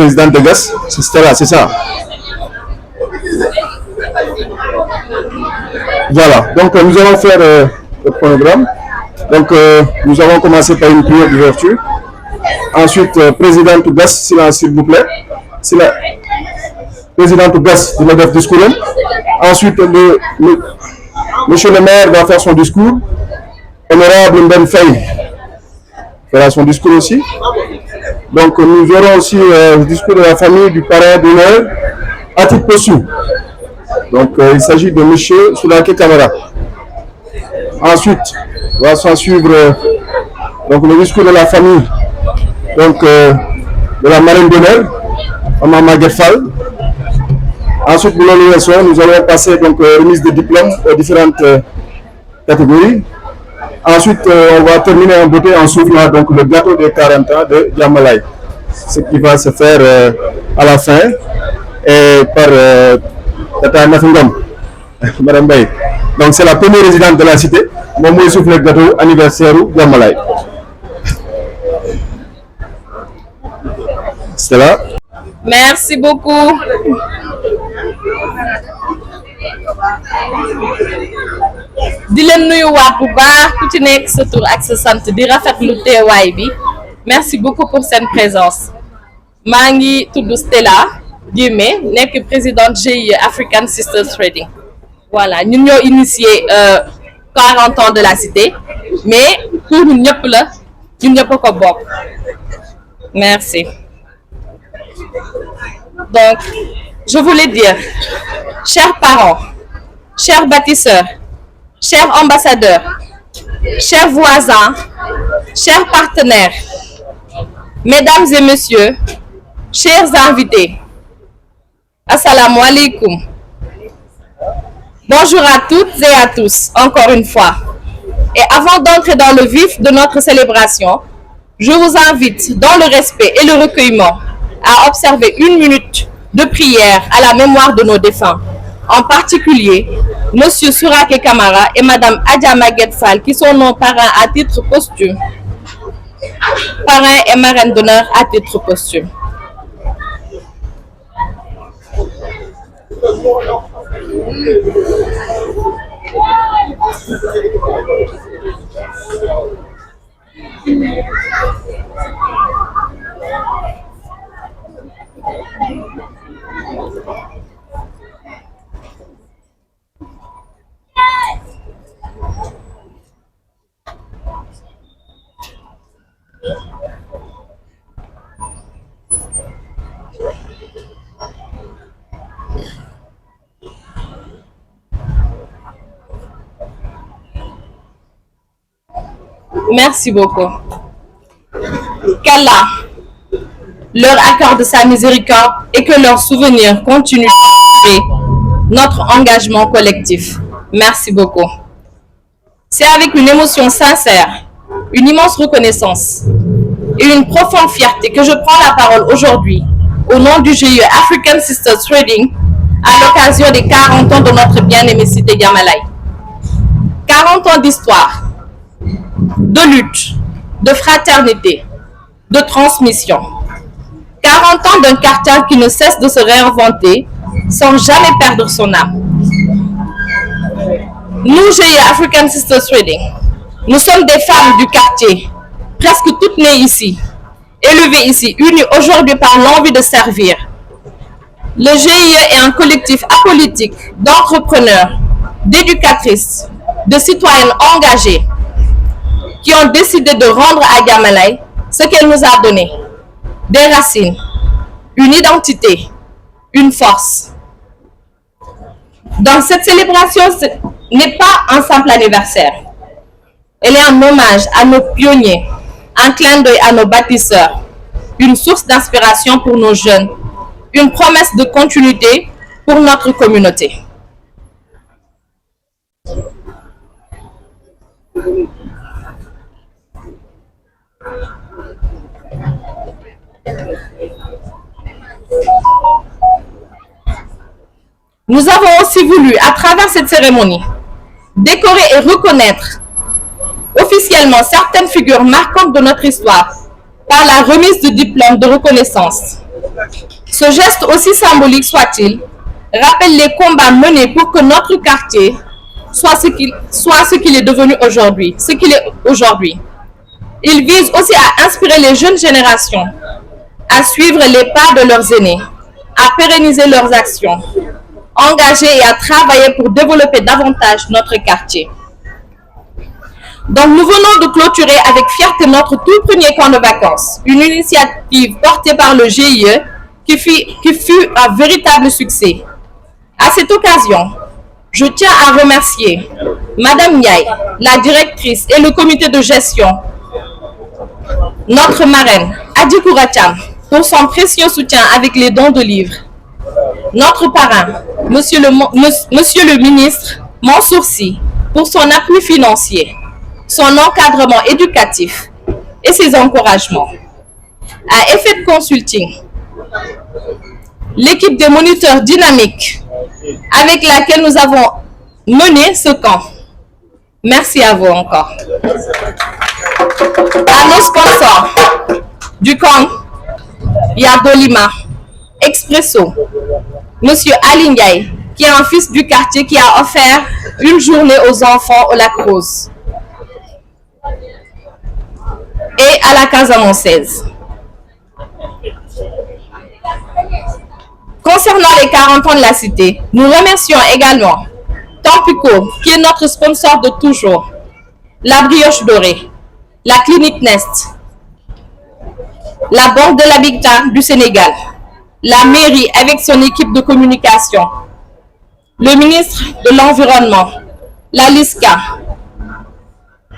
Président de GAS, c'est là, c'est ça. Voilà, donc nous allons faire le programme. Donc nous avons commencé par une prière d'ouverture. Ensuite, présidente GAS, silence s'il vous plaît. Présidente GAS, il va faire discours. Ensuite, monsieur le maire va faire son discours. Honorable Mben Faye fera son discours aussi. Donc nous aurons aussi le discours de la famille du parrain d'honneur à titre posthume. Donc il s'agit de monsieur Soulake Camara. Ensuite, va s'en suivre donc le discours de la famille donc de la marraine d'honneur, Maman Maguette Fall. Ensuite, nous allons passer donc remise de diplômes aux différentes catégories. Ensuite, on va terminer en beauté en soufflant donc le gâteau des 40 ans de Diamalaye. Ce qui va se faire à la fin et par Tata Nafingam, Madame Baye. Donc c'est la première résidente de la cité. Mon mot souffle le gâteau anniversaire de Diamalaye. C'est là. Merci beaucoup. di leen nuyuwaat bu baax ku ci nekk sa tur ak sa sant di rafetlu teewaay bi merci beaucoup pour cette présence maa ngi tudd Stella Diémé nekk présidente GIE African Sisters Trading. Voilà ñun ñoo initié 40 ans de la cité mais pour ñun ñëpp la ñun ñëpp a ko bokk merci. Donc je voulais dire chers parents, chers bâtisseurs, chers ambassadeurs, chers voisins, chers partenaires, mesdames et messieurs, chers invités, assalamu alaikum. Bonjour à toutes et à tous, encore une fois. Et avant d'entrer dans le vif de notre célébration, je vous invite, dans le respect et le recueillement, à observer 1 minute de prière à la mémoire de nos défunts. En particulier, Monsieur Soulake Camara et Madame Adja Maguette Fall, qui sont nos parrains à titre posthume. Parrains et marraines d'honneur à titre posthume. Merci beaucoup. Qu'Allah leur accorde sa miséricorde et que leur souvenir continue notre engagement collectif. Merci beaucoup. C'est avec une émotion sincère, une immense reconnaissance et une profonde fierté que je prends la parole aujourd'hui au nom du GIE African Sisters Trading à l'occasion des 40 ans de notre bien-aimée cité Diamalaye. 40 ans d'histoire, de lutte, de fraternité, de transmission. 40 ans d'un quartier qui ne cesse de se réinventer sans jamais perdre son âme. Nous, GIE African Sisters Trading, nous sommes des femmes du quartier, presque toutes nées ici, élevées ici, unies aujourd'hui par l'envie de servir. Le GIE est un collectif apolitique d'entrepreneurs, d'éducatrices, de citoyennes engagées qui ont décidé de rendre à Diamalaye ce qu'elle nous a donné, des racines, une identité, une force. Donc cette célébration n'est pas un simple anniversaire. Elle est un hommage à nos pionniers, un clin d'œil à nos bâtisseurs, une source d'inspiration pour nos jeunes, une promesse de continuité pour notre communauté. Nous avons aussi voulu, à travers cette cérémonie, décorer et reconnaître officiellement certaines figures marquantes de notre histoire par la remise de diplômes de reconnaissance. Ce geste, aussi symbolique soit-il, rappelle les combats menés pour que notre quartier soit ce qu'il est devenu aujourd'hui, Il vise aussi à inspirer les jeunes générations à suivre les pas de leurs aînés, à pérenniser leurs actions, engagés et à travailler pour développer davantage notre quartier. Donc nous venons de clôturer avec fierté notre tout premier camp de vacances, une initiative portée par le GIE qui fut un véritable succès. À cette occasion, je tiens à remercier Madame Ndiaye, la directrice et le comité de gestion, notre marraine, Adi Kouratiam, pour son précieux soutien avec les dons de livres, notre parrain, Monsieur le ministre Mansour Sy, pour son appui financier, son encadrement éducatif et ses encouragements. À Effet Consulting, l'équipe des moniteurs dynamiques avec laquelle nous avons mené ce camp. Merci à vous encore. À nos sponsors du camp, Yardolima, Expresso, Monsieur Ali Ndiaye, qui est un fils du quartier qui a offert une journée aux enfants au Lac Rose. Et à la Casamançaise. Concernant les 40 ans de la cité, nous remercions également Tampico, qui est notre sponsor de toujours, la Brioche Dorée, la Clinique Nest, la Banque de l'Habitat du Sénégal, la mairie avec son équipe de communication, le ministre de l'Environnement, la LISCA,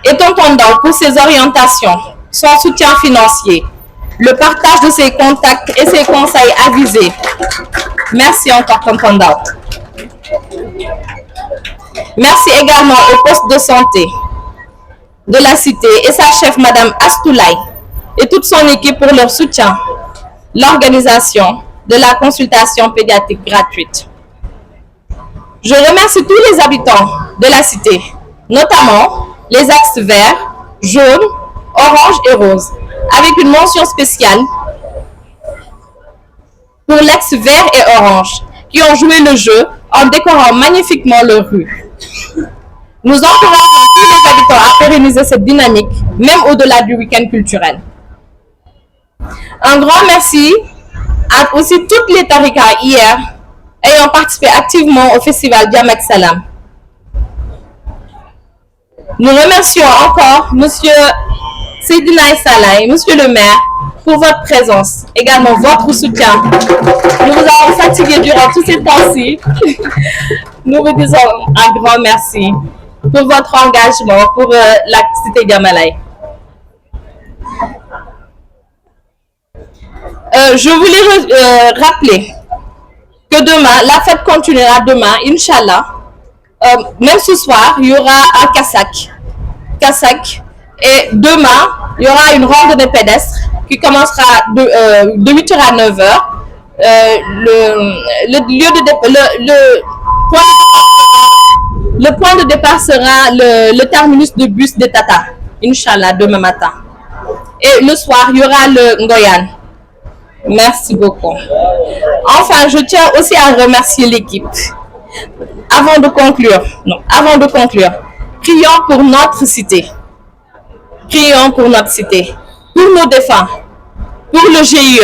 et Tonton Ndao pour ses orientations, son soutien financier, le partage de ses contacts et ses conseils avisés. Merci encore, Tonton Ndao. Merci également au poste de santé de la cité et sa chef, Madame Astoulaye, et toute son équipe pour leur soutien, l'organisation de la consultation pédiatrique gratuite. Je remercie tous les habitants de la cité, notamment les axes verts, jaunes, orange et rose, avec une mention spéciale pour l'axe vert et orange, qui ont joué le jeu en décorant magnifiquement leur rue. Nous encourageons tous les habitants à pérenniser cette dynamique, même au-delà du week-end culturel. Un grand merci à aussi toutes les tarikas hier ayant participé activement au festival Diamek Salam. Nous remercions encore Monsieur Seydina Salay, Monsieur le maire, pour votre présence, également votre soutien. Nous vous avons fatigué durant tous ces temps-ci. Nous vous disons un grand merci pour votre engagement pour la cité Diamalaye. Je voulais rappeler que demain, la fête continuera demain, Inch'Allah. Même ce soir, il y aura un Kassak. Et demain, il y aura une randonnée pédestre qui commencera de 8h à 9h. Le point de départ sera le terminus de bus de Tata, Inch'Allah, demain matin. Et le soir, il y aura le Ngoyan. Merci beaucoup. Enfin, je tiens aussi à remercier l'équipe. Avant de conclure, prions pour notre cité. Prions pour notre cité, pour nos défunts, pour le GIE,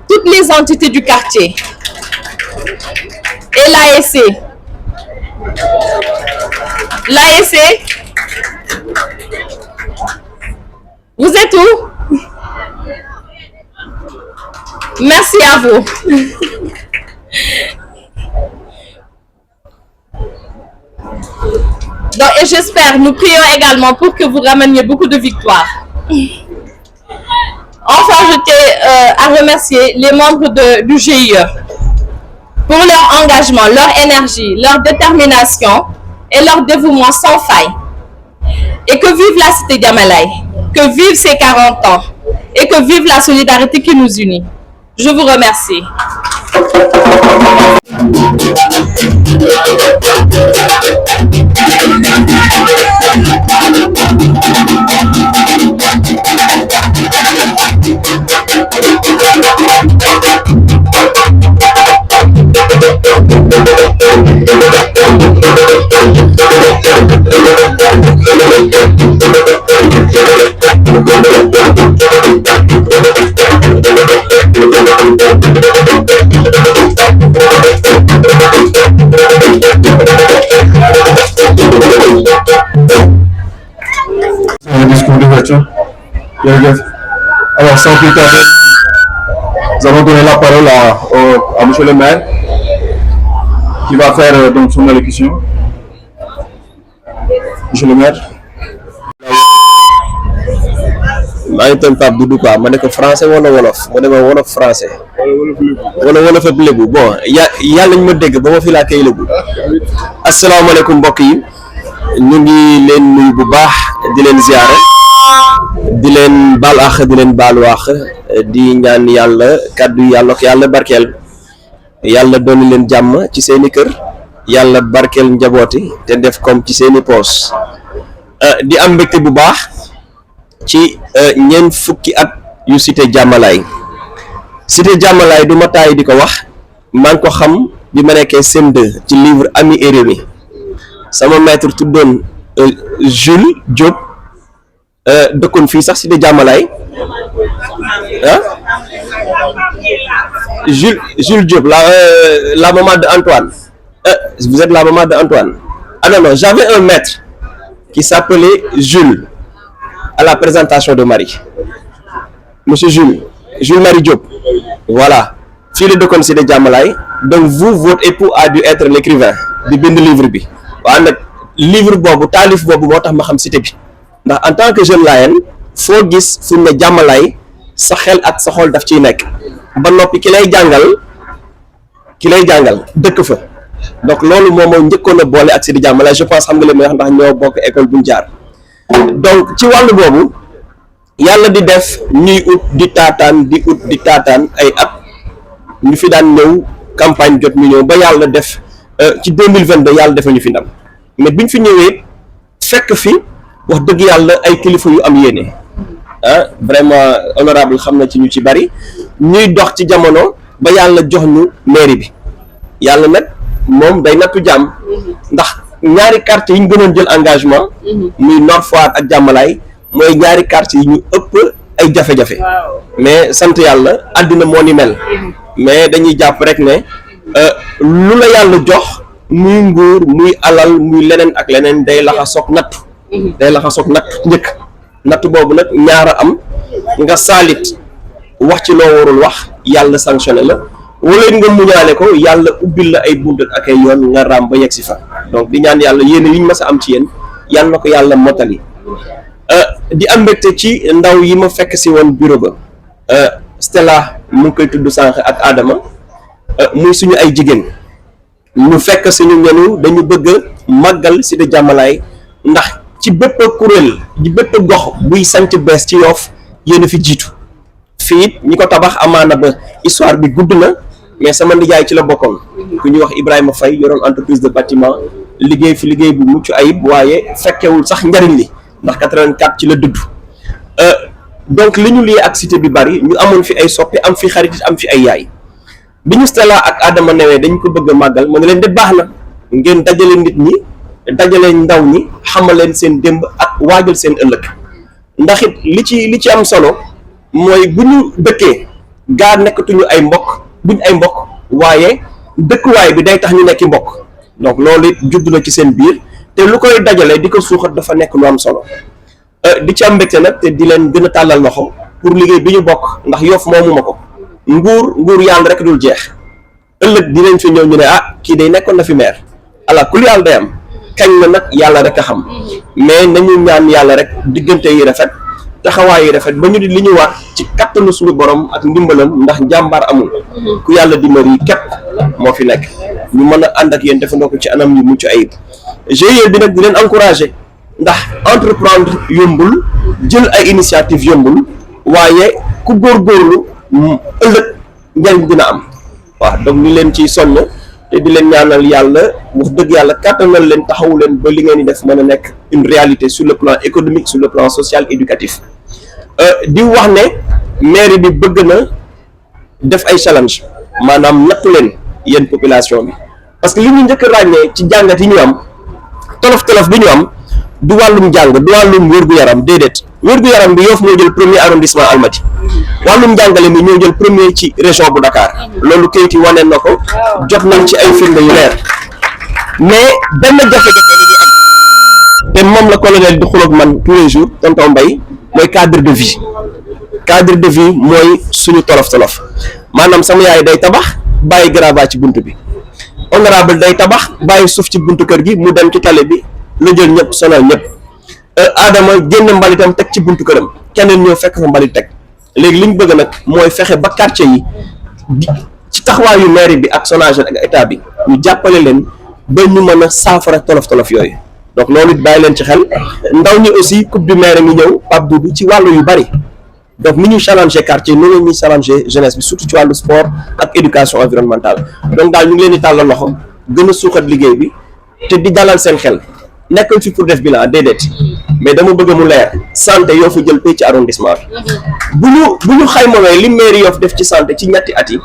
toutes les entités du quartier et l'ASC. L'ASC, vous êtes où? Merci à vous. Donc, et j'espère, nous prions également pour que vous rameniez beaucoup de victoires. Enfin, je tiens à remercier les membres du GIE pour leur engagement, leur énergie, leur détermination et leur dévouement sans faille. Et que vive la cité Diamalaye, que vive ses 40 ans et que vive la solidarité qui nous unit. Je vous remercie. Le discours d'ouverture. Alors, sans plus tarder, nous allons donner la parole à monsieur le maire qui va faire donc son allocution. Monsieur le maire. maa ngi toog Pape Doudou quoi ma ne ko français wala wolof ma ne ma wolof français wala wolof ak lébu bon yàlla ñu ma dégg ba ma fi laa koy lébu. asalaamaaleykum mbokk yi ñu ngi leen nuyu bu baax di leen ziare di leen baal àq di leen baalu àq di ñaan yàlla kàddu yàlla ko yàlla barkeel yàlla doon leen jàmm ci seeni kër yàlla barkeel njabooti te def comme ci seeni poos di am mbégte bu baax. ci ñeent fukki at yu cité Jàmmalaay du ma taay di ko wax maa ngi ko xam bi ma nekkee CM2 ci livre Ami et Rémi sama maître tuddoon Jules Diop dëkkoon fii sax cité Jàmmalaay ah Jules Diop la maman de Antoine vous êtes la maman de Antoine ah non j'avais un maître qui s'appelait Jules à la présentation de Marie monsieur Jules Marie Diop voilà fii la dëkkoon si de Jàmmalaay donc votre époux a dû être l'écrivain di bind livre bi waaw nag livre boobu taalif boobu moo tax ma xam cité bi ndax en tant que jeune Layène foo gis fu ne Jàmmalaay sa xel ak sa xol daf ciy nekk ba noppi ki lay jàngal dëkk fa donc loolu moom moo njëkkoon a boole ak si di Jàmmalaay je pense xam nga li may wax ndax ñoo bokk école buñ jaar donc ci wàllu boobu yàlla di def ñuy ut di taataan ay at ñu fi daan ñëw campagne jot ñu ñëw ba yàlla def ci 2022 yàlla defal ñu fi ndam mais biñ fi ñëwee fekk fi wax dëgg yàlla ay kilifa yu am yéene vraiment honorable xam na ci ñu ci bari ñuy dox ci jamono ba yàlla jox ñu mairie bi yàlla nag moom day nattu jàmm ndax ñaari quartier yi ñu gënoon jël engagement muy Nord Foire ak Jàmmalaay mooy ñaari quartier yi ñu ëpp ay jafe-jafe mais sant yàlla àddina moo ni mel mais dañuy jàpp rek ne lu la yàlla jox muy nguur muy alal muy leneen ak leneen day laxa soog natt natt boobu nag ñaara am nga saalit wax ci loo warul wax yàlla sanctionné la wala nga muñaale ko yàlla ubbil la ay bunt ak ay yoon nga raam ba yegg si fa donc di ñaan yàlla yéen yi ñu mas a am ci yéen yàlla na ko yàlla mottali di am mbégte ci ndaw yi ma fekk si woon bureau ba Stella mu ngi koy tudd sànq ak Adama muy suñu ay jigéen ñu fekk suñu ñenu dañu bëgg a màggal si de Jàmmalaay ndax ci bépp kuréel ci bépp gox buy sanc bees ci Yoff yéen a fi jiitu fii it ñi ko tabax amaana ba histoire bi gudd na mais sama nijaay ci la bokkoon ku ñuy wax Ibrahima Faye yoroon entreprise de bâtiment liggéey fi liggéey bu mucc ayib waaye fekkewul sax njariñ li ndax 84 ci la dudd donc li ñu liyee ak cité bi bari ñu amoon fi ay soppi am fi xarit am fi ay yaay bi ñu Stella ak Adama newee dañ ko bëgg a màggal ma ne leen de baax na ngeen dajale nit ñi dajale ndaw ñi xamal leen seen démb ak waajal seen ëllëg ndax it li ci am solo mooy bu ñu dëkkee gaa nekkatuñu ay mbokk buñ ay mbokk waaye dëkkuwaay bi day tax ñu nekki mbokk donc loolu it judd na ci seen biir te lu koy dajale di ko suuxat dafa nekk lu am solo di ci am mbégte nag te di leen gën a tàllal loxo pour liggéey bi ñu bokk ndax Yoff moomu ma ko nguur yàlla rek dul jeex ëllëg dinañ fi ñëw ñu ne kii day nekkoon na fi maire ala kul yàlla day am kañ na nag yàlla rek a xam mais nañu ñaan yàlla rek diggante yi rafet taxawaay yi rafet ba ñu di li ñu war ci kattanu suñu borom ak ndimbalam ndax njàmbaar amul ku yàlla dimbali képp moo fi nekk ñu mën a ànd ak yéen defandoo ko ci anam yu mucc ayib GIE bi nag di leen encouragé ndax entreprendre yombul jël ay initiative yombul waaye ku góorgóorlu ëllëg njariñ dina am waaw donc ñu leen ciy sonn te di leen ñaanal yàlla wax dëgg yàlla kàttanal leen taxawu leen ba li ngeen di def mën a nekk une réalité sur le plan économique sur le plan social éducatif di wax ne mairie bi bëgg na def ay challenge maanaam nattu leen yéen population bi parce que li ñu njëkk a ràññee ci jàngat yi ñu am tolof bi ñu am du wàllum jàng du wàllum wér-gu-yaram déedéet wér-gu-yaram bi Yoff moo jël premier arrondissement Almadies wàllum njàngale mi ñoo jël premier ci région bu Dakar loolu kayit yi wane na ko jot nañ ci ay firnde yu leer mais benn jafe-jafe li ñu am te moom la colonel di xuloog man tous les jours tonton Mbaye mooy cadre de vie mooy suñu tolof-tolof maanaam sama yaay day tabax bàyyi gravats ci buntu bi honorable day tabax bàyyi suuf ci buntu kër gi mu dem ci tali bi la jël ñëpp sonal ñëpp Adama génn mbalitam teg ci buntu këram keneen ñëw fekk fa mbalit teg léegi li ñu bëgg nag mooy fexe ba quartier yi ci taxawaayu mairie bi ak Sonaged ak état bi ñu jàppale leen ba ñu mën a saafara tolof-tolof yooyu donc loolu it bàyyi leen ci xel ndaw ñi aussi coupe du maire ngi ñëw Pape Doudou ci wàllu yu bari donc ni ñuy challenger quartier noonu la ñuy challenger jeunesse bi surtout ci wàllu sport ak éducation environnementale donc daal ñu ngi leen di tàllal loxo gën a suuxat liggéey bi te di dalal seen xel nekkal fi pour def bilan déedéet mais dama bëgg mu leer santé Yoff fa jël pay ci arrondissement bi bu ñu xaymawee li mairie Yoff def ci santé ci ñetti at yi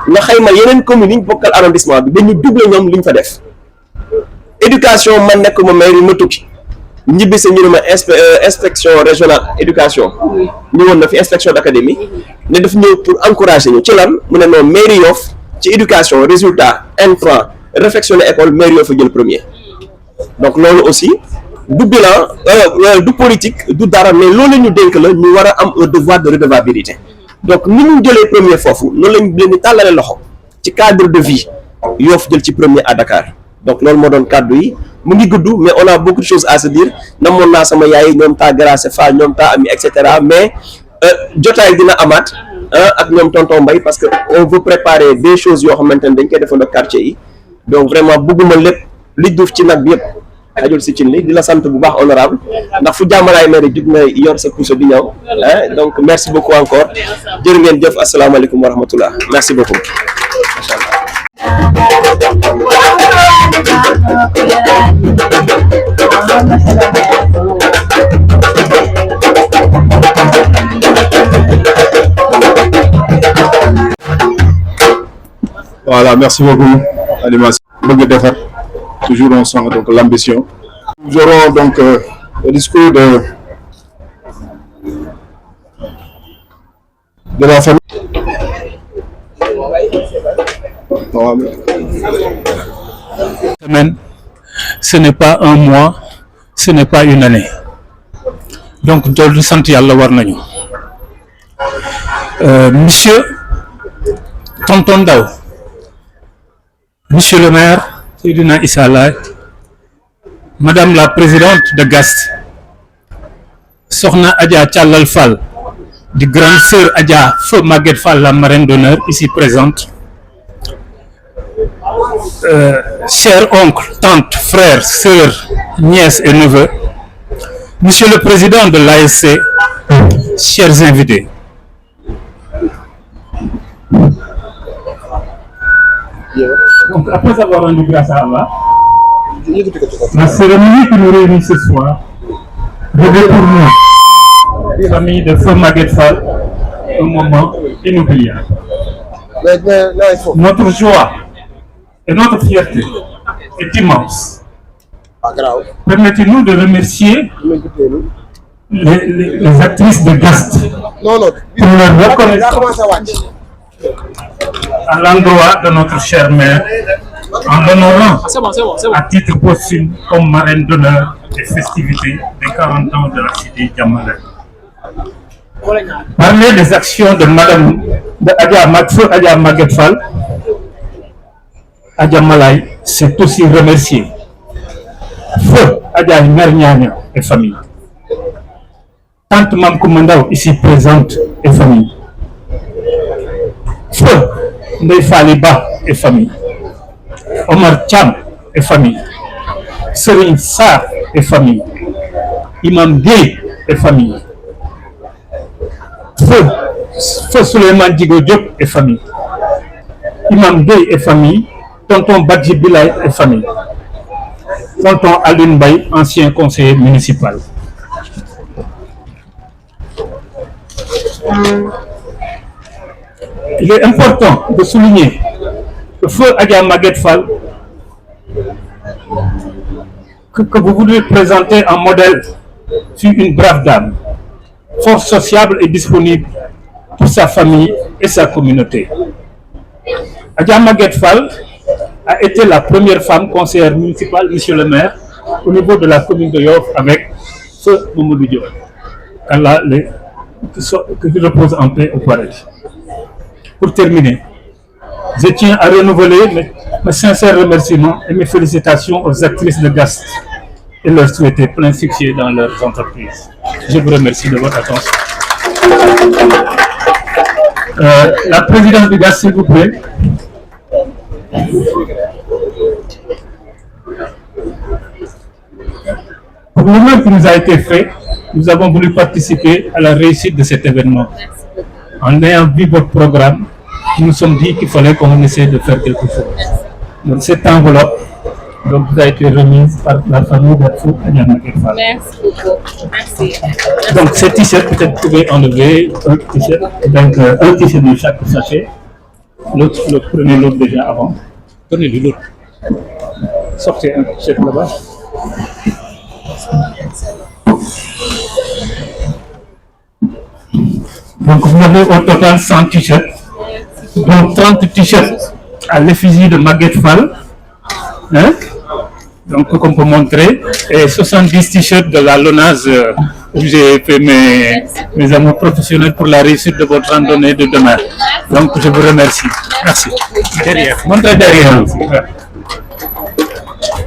nga xayma yeneen communes yi ñu bokkal arrondissement bi dañu double ñoom li ñu fa def éducation man nekk ma mairie ma tukki ñibbi sa ñu ne ma inspection régionale éducation ñëwoon na fi inspection d'académie ne daf ñëw pour encourager ñu ci lan mu ne noonu mairie Yoff ci éducation résultat intrant réfectionné école mairie Yoff fa jël premier donc loolu aussi du bilan du politique du dara mais loolu ñu dénk la ñu war a am un devoir de redevabilité donc ni ñu jëlee premier foofu noonu lañ leen di tàllale loxo ci cadre de vie Yoff jël ci premier à Dakar donc loolu moo doon kàddu yi mu ngi gudd mais on a beaucoup de choses à se dire namoon naa sama yaay ñoom taa Gracé Fall ñoom taa Ami et cetera mais jotaay dina amaat ak ñoom tonton Mbaye parce que on veut préparer des choses yoo xamante ne dañ koy defandoo quartier yi donc vraiment bëgguma lépp li duuf ci nag bi yëpp xajul si cin li di la sant bu baax honorable ndax fu jàmmalaay mairie jug na yor sa puso di ñëw donc merci beaucoup encore jërë ngeen jëf asalaamaaleykum wa rahmatullah merci beaucoup macha allah. Voilà, merci beaucoup. Animation. Toujours on sent donc l'ambition. Nous aurons donc le discours de la famille. Semaine, ce n'est pas un mois, ce n'est pas une année. Donc, loolu sant Yàlla war nañu. Monsieur Tonton Ndaw, Monsieur le maire Seydina Issa Laye, Madame la présidente de GAST, Sokhna Adja Thialal Fall, di grande sœur Adja Feu Maguette Fall, la marraine d'honneur ici présente, chers oncles, tantes, frères, sœurs, nièces et neveux, Monsieur le président de l'ASC, chers invités. Donc, après avoir rendu grâce à Allah, la cérémonie qui nous réunit ce soir revêt pour nous, la famille de Feu Maguette Fall, un moment inoubliable. Notre joie et notre fierté est immense. Permettez-nous de remercier les actrices de GAST pour leur reconnaissance à l'endroit de notre cher maire en l'honorant à titre posthume comme marraine d'honneur des festivités des 40 ans de la cité Diamalaye. Parler des actions de Madame Adja Maguette Fall à Diamalaye, c'est aussi remercier Feu Adja Nyanya et famille, Tante Mam Koumandao ici présente et famille, Feu Ndeye Faliba et famille, Omar Thiam et famille, Serigne Sarr et famille, Imam Gueye et famille, Feu Souleymane Djigo Diop et famille, Imam Gueye et famille, Tonton Badji Bilay et famille, Tonton Alioune Mbaye, ancien conseiller municipal. Il est important de souligner que Feu Adja Maguette Fall, que vous voulez présenter en modèle, fut une brave dame, fort sociable et disponible pour sa famille et sa communauté. Adja Maguette Fall a été la première femme conseillère municipale, monsieur le maire, au niveau de la commune de Yoff avec feu Mamadou Diop. Allah qu'il repose en paix au paradis. Pour terminer, je tiens à renouveler mes sincères remerciements et mes félicitations aux actrices de GAST et leur souhaiter plein succès dans leurs entreprises. Je vous remercie de votre attention. La présidente du GAST, s'il vous plaît. Pour le moment qui nous a été fait, nous avons voulu participer à la réussite de cet événement. En ayant vu votre programme, nous nous sommes dit qu'il fallait qu'on essaie de faire quelque chose. Donc cette enveloppe vous a été remise par la famille d'Afou Adja Maguette Fall. Merci beaucoup. Merci. Donc ce t-shirt, peut-être vous pouvez enlever un t-shirt, donc un t-shirt de chaque sachet. L'autre, prenez l'autre déjà avant. Donnez-lui l'autre. Sortez un t-shirt là-bas. Donc vous avez au total 100 t-shirts, donc 30 t-shirts à l'effigie de Maguette Fall, hein? Donc qu'on peut montrer, et 70 t-shirts de la LONASE où j'ai fait mes amours professionnels pour la réussite de votre randonnée de demain. Donc je vous remercie. Merci. Derrière, montrez derrière aussi.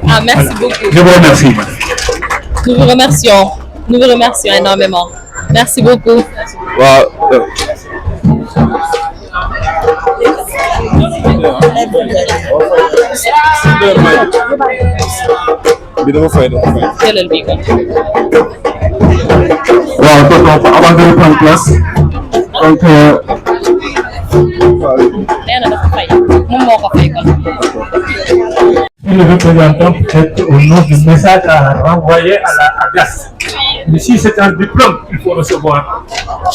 Ah, merci beaucoup. Je vous remercie. Nous vous remercions. Nous vous remercions énormément. Merci beaucoup. Wow. Jëlal bi kon. Waaw, donc avant de reprendre place, donc Nee na dafa fay. Moom moo ko fay kon. Le représentant peut-être au nom du message à renvoyer à GAST. Mais si c'est un diplôme qu'il faut recevoir,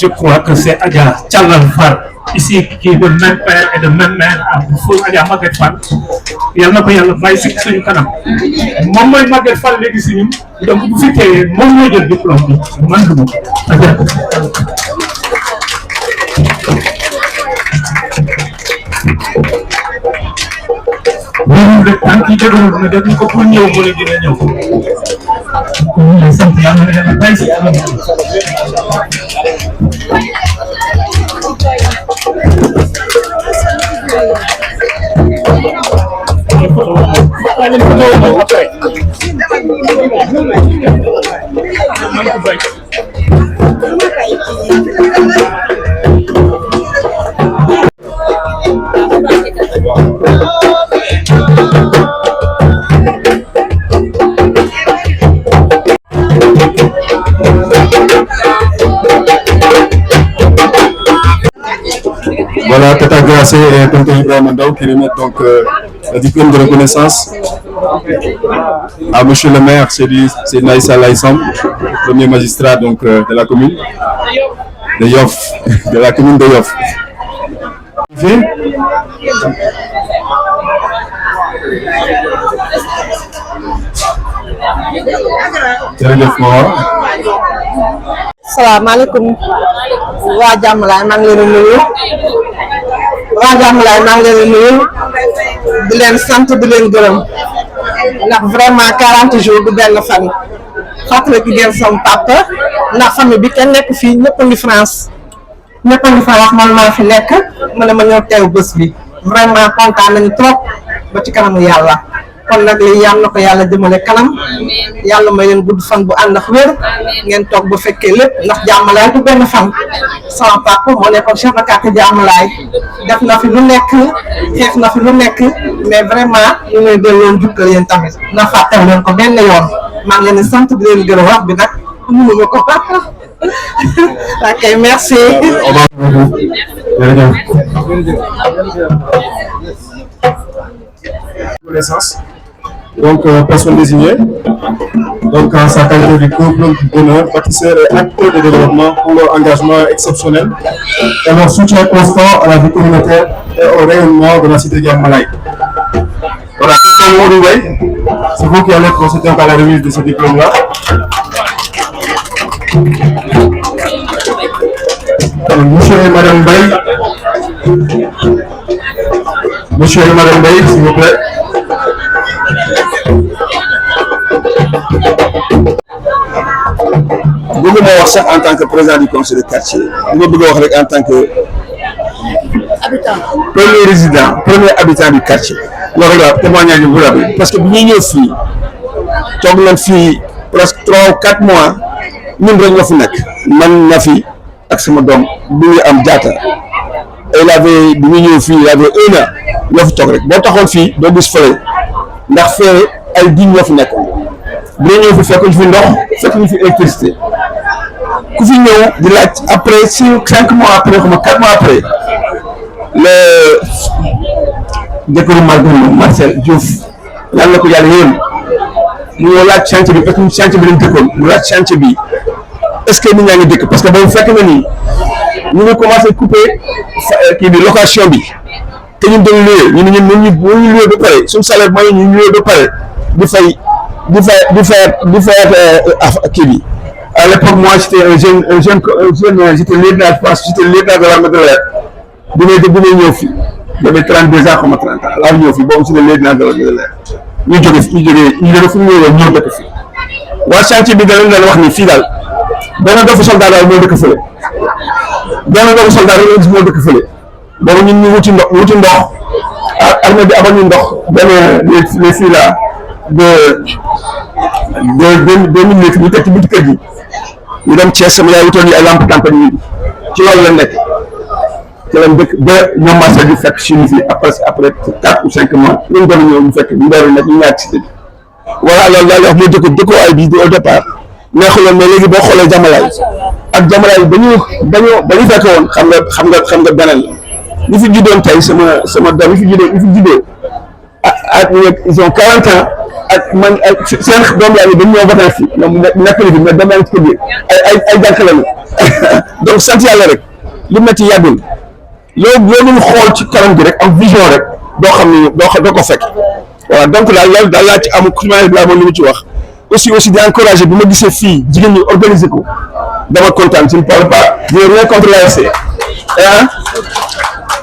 je crois que c'est Adja Thialal Fall, ici qui est de même père et de même mère à Feu Adja Maguette Fall. Yàlla na ko yàlla bàyyi si suñu kanam. Moom mooy Maguette Fall léegi si ñun, donc bu fekkee moom mooy jël diplôme bi man du ma Adja. Loolu rek tànk yi déglu na déglu ko pour ñëw ba léegi dina ñëw. Ñu ngi sant yàlla na leen bàyyi si yàlla. voilà, Tata Gracé et Tonton Ibrahima Ndaw qui remettent donc le diplôme de reconnaissance à monsieur le maire, c'est Naïssa Laïsam, premier magistrat donc de la commune de Yoff, de la commune de Yoff. Jërëjëf Mawar. Salaamaaleykum waa Jàmmalaay maa ngi leen di nuyu waa Jàmmalaay maa ngi leen di nuyu di leen sant di leen gërëm ndax vraiment 40 jours du benn fan fàttali ki ngeen sama papa ndax famille bi kenn nekk fii ñëpp a ngi France ñëpp a ngi fa wax man maa fi nekk ma ne ma ñëw teew bés bi vraiment kontaan nañu trop ba ci kanamu yàlla kon nag lii yàlla na ko yàlla jëmale kanam yàlla may leen gudd fan bu ànd ak wér ngeen toog ba fekkee lépp ndax Jàmmalaay du benn fan sama papa moo nekkoon chef de quartier Jàmmalaay def na fi lu nekk xeex na fi lu nekk mais vraiment ñu ngi delloo njukkal yéen tamit na fàttew leen ko benn yoon maa ngi leen di sant di leen gërëm wax bi nag mënuma ko ok merci. Reconnaissance. Donc, personne désignée. Donc, en sa qualité de couple d'honneur, pâtisseur et acteur de développement pour leur engagement exceptionnel et leur soutien constant à la vie communautaire et au rayonnement de la cité Jàmmalaay. Voilà, c'est vous qui allez procéder à la remise de ce diplôme-là. Monsieur et Madame Baye. Monsieur et Madame Baye, s'il vous plaît. bëgguma wax sax en tant que président du conseil de quartier li ma bëgg a wax rek en tant que premier résident premier habitant du quartier loolu la témoignage bu la parce que bi ñuy ñëw fii toog nañ fii presque 3 ou 4 mois ñun rek ñoo fi nekk man na fi ak sama doom bi ñuy am jaata il avait bi ñuy ñëw fii il avait 1 an ñoo fi toog rek boo taxoon fii doo gis fële ndax fee ay diñ ñoo fi nekkoon bu dee ñëw fi fekk ñu fi ndox fekk ñu fi électricité ku fi ñëw di laaj après 5 mois après xam nga 4 mois après le jëkkëru Marcel Diouf yàlla na ko yàlla yéen mu ñëw laaj chantier bi parce que chantier bi lañ dëkkoon mu laaj chantier bi est-ce que nit ñaa ngi dëkk parce que boobu fekk na ni ñu ngi commencé couper kii bi location bi te ñun dañu loué ñu ne ñun ñu loué ba pare suñu salaire mooy ñu loué ba pare di fay kii bi à l'époque moi j'étais un jeune j'étais lieutenant je pense j'étais lieutenant de l'armée de l'air bi may ñëw fii j'avais 32 ans comme 30 ans laa ñëw fii boobu j'étais lieutenant de l'armée de l'air ñu jóge fu ñu ñëw dëkk fii waa chantier bi da leen doon wax ni fii daal benn doofu soldat daal moo dëkk fële benn doofu soldat rek gis moo dëkk fële boobu ñun ñu wuti ndox armée bi abal ñu ndox benn les filles là de 2000 litres ñu teg ci buntu kër gi ñu dem Thiès sama yaay wutoon ñu ay lampe campagne ci loolu la nekk ci lañ dëkk ba ñoom marché bi fekk suñu fi après 4 ou 5 mois ñu doon ñëw ñu fekk ñu doon nekk ñu ñaar ci cité bi voilà loolu daal di wax mooy dëkkoo ay bi au départ neexuloon mais léegi boo xoolee jamalaay ak jamalaay ba ñu fekk woon xam nga beneen la ñu fi juddoon tey sama doom ñu fi juddoo ak ils ont 40 ans ak man seen doom yaa ngi dañ ñëw vacances fii ñoom nekk na fi mais doom yaa ngi ci kër gi ay jànk lañu donc sant yàlla rek li métti yàggul loolu xool ci kanam gi rek am vision rek doo xam ni doo ko fekk voilà donc daal loolu daal laa ci am kuréel bi laa moom li mu ci wax aussi di encourager bi ma gisee fii jigéen ñi organiser ko dama kontaan je ne parle pas je n'ai rien contre l'ASC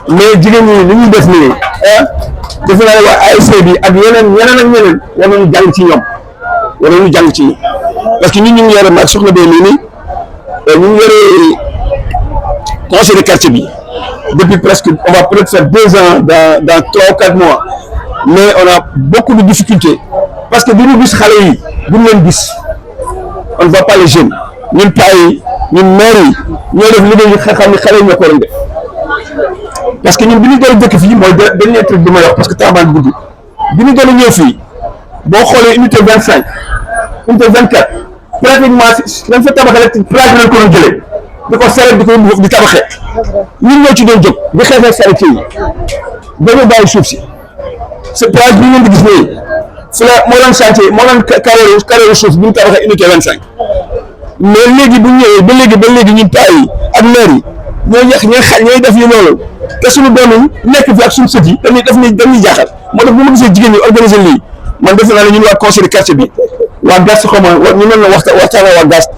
mais jigéen ñi li ñuy def nii defe naa ne waa ASC bi ak ñeneen war nañu jàng ci ñoom parce que ñun ñu ngi yore maag soxna bee nii ñu ngi yore conseil de quartier bi depuis presque on va peut-être faire 2 ans dans 3 ou 4 mois mais on a beaucoup de difficultés parce que bi ñu gis xale yi bu ñu leen gis on ne voit pas les jeunes ñun paa yi ñun maire yi ñoo def liggéey yi xam ne xale yi ñoo ko war a def parce que ñun bi ñu doon dëkk fii mooy dernier truc bi may wax parce que temps guddi bi ñu doon ñëw fii boo xoolee unité 25 unité 24 pratiquement dañ fa tabaxee rek plage lañ ko doon jëlee di ko saret di tabaxee ñun ñoo ci doon jóg di xeexee saret yi dañoo bàyyi suuf si ce plage bi ngeen di gis nii fi la moo doon chantier moo doon carré suuf bi ñu tabaxee unité 25 mais léegi bu ñëwee ba léegi ñun paa yi ak maire yi ñooy def yu loolu te suñu doom yi nekk fi ak suñu sët yi dañuy jaaxal moo tax bu ma gisee jigéen ñi organiser lii man defe naa ne ñun waa conseil de quartier bi waa GAST xaw ma ñu mën na waxtaan waa GAST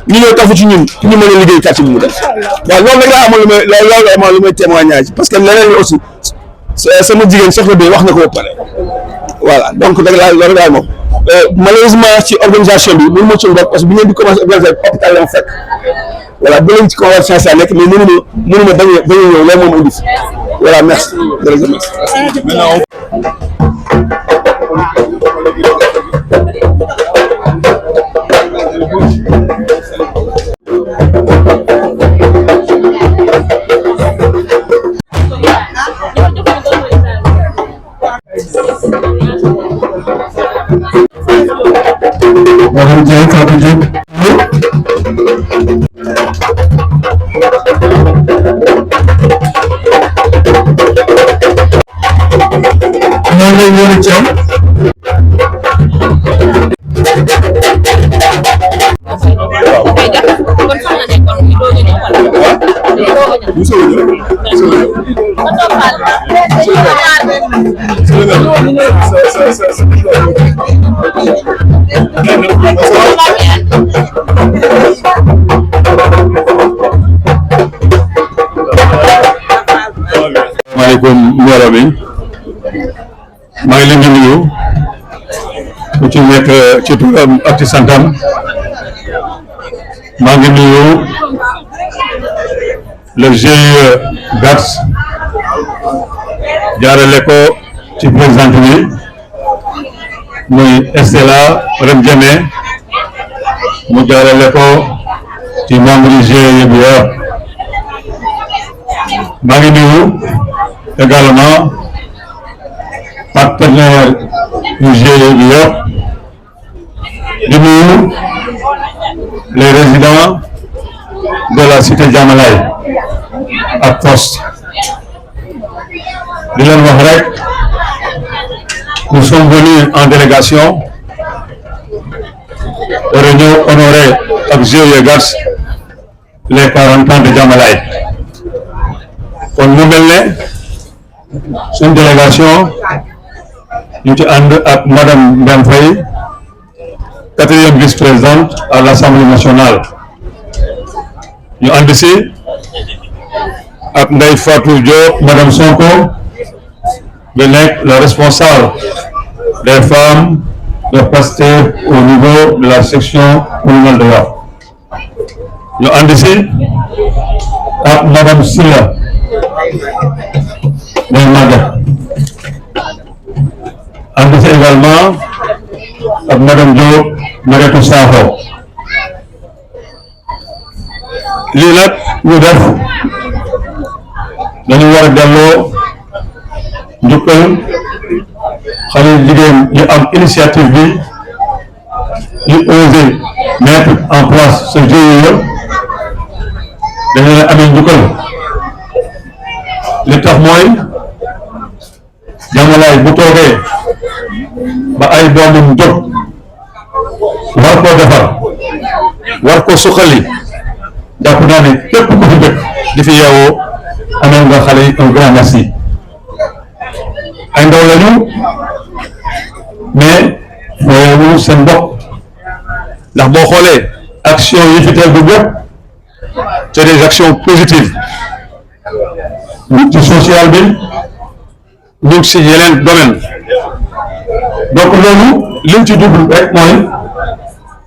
ñëw tafu ci ñun ñu mën a liggéey quartier bi mu def waaw loolu rek laa amoon lu may témoignage parce que leneen li aussi sama jigéen soxna bi wax na ko ba pare voilà donc loolu daal moom malheureusement ci organisation bi mënu ma ci bokk parce que bi ngeen di commencé organiser hôpital la ma fekk voilà ba léegi ci convention saa nekk mais mënuma bañ a ñëw loolu moom indi voilà merci jërëjëf asalaamaaleykum mbooloo mi maa ngi leen di nuyu ku ci nekk ci turam ak ci santam maa ngi nuyu le GIE GATS jaarale ko ci présidente bi muy Estella Rem Diémé mu jaarale ko ci membre GIE bi yëpp maa ngi nuyu également partenaire yu GIE bi yëpp di nuyu les résidents de la cité Diamalaye ak Poste di leen wax rek nous sommes venus en délégation pour ñëw honorer ak GIE GATS les 40 ans de Diamalaye kon mu mel ne suñu délégation ñu ci ànd ak madame Mbène Faye 4e vice-présidente à l'Assemblée nationale ñu ànd si ak Ndeye Fatou Diop madame Sonko bi nekk le responsable des femmes de Pastef au niveau de la section communale de Yoff ñu ànd si ak madame Silla Ndeye Maguette ànd si également ak madame Diop Mariétou Sakho lii nag ñu def dañu war a delloo njukkal xale jigéen yu am initiative bi yu osé mettre en place ce GIE dañu leen amee njukkal li tax mooy Diamalaye bu toogee ba ay doomam jóg war koo defar war ko suqali jàpp naa ne képp ku fi dëkk di fi yeewoo amee nga xale yi un grand merci ay ndaw lañu mais fooyewu seen bopp ndax boo xoolee action yi fi teel du bopp c'est des actions positives ñu ci social bi ñu ngi si yeneen domaine donc loolu liñ ci jublu rek mooy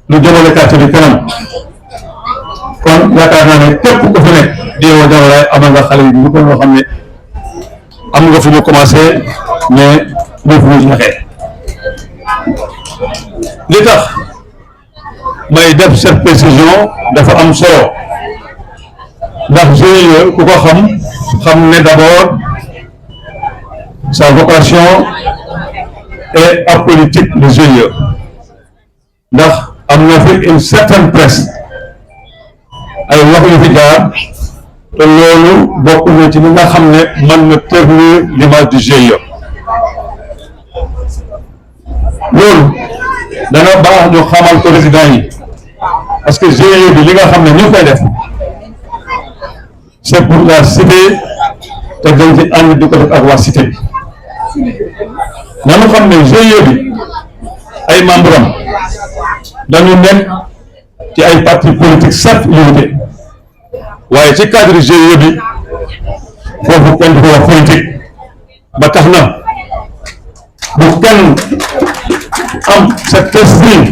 lu jëmale quartier bi kanam kon yaakaar naa ne képp ku fi nekk di yeewoo Diamalaye amal nga xale yi ñu ko loo xam ne am nga fu ñu commencé mais ñu fu ñu jeexee li tax may def cette précision dafa am solo ndax GIE ku ko xam ne d'abord sa vocation est apolitique le GIE ndax am na fi une certaine presse ay wax yu fi jaar te loolu bokk na ci li nga xam ne mën na ternir l'image du GIE loolu dana baax ñu xamal ko résidents yi parce que GIE bi li nga xam ne ñu koy def c'est pour la cité te dañ ci ànd di ko def ak waa cité bi nanu xam ne GIE bi ay membre am dañu nekk ci ay partis politiques certes limités waaye ci cadre GIE bi foofu kenn du ko wax politique ba tax na bu kenn am cet esprit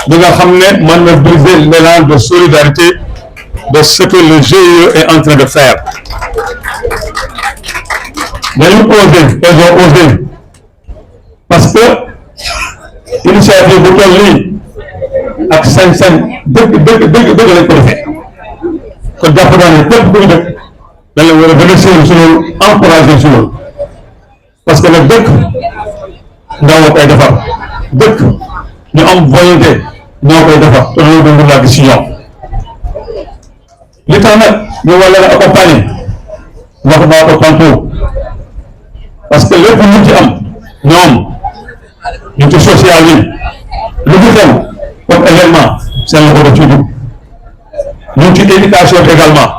bi nga xam ne mën na briser l'élan de solidarité de ce que le GIE est en train de faire dañu osé parce que initiative bu toll nii ak sañ-sañ dëgg lañ ko defee kon jàpp naa ne képp ku ñu def dañ la war a remercier si loolu encourager si loolu parce que nag dëkk ndaw koy defar dëkk ñu am volonté ñoo koy defar te loolu dañ laa gis si ñoom li tax nag ñu war leen a accompagner wax naa ko tantôt parce que lépp lu ci am ñoom ñu ci social yi lu ci xew comme événement seen loxo daf ci dugg ñu ci éducation également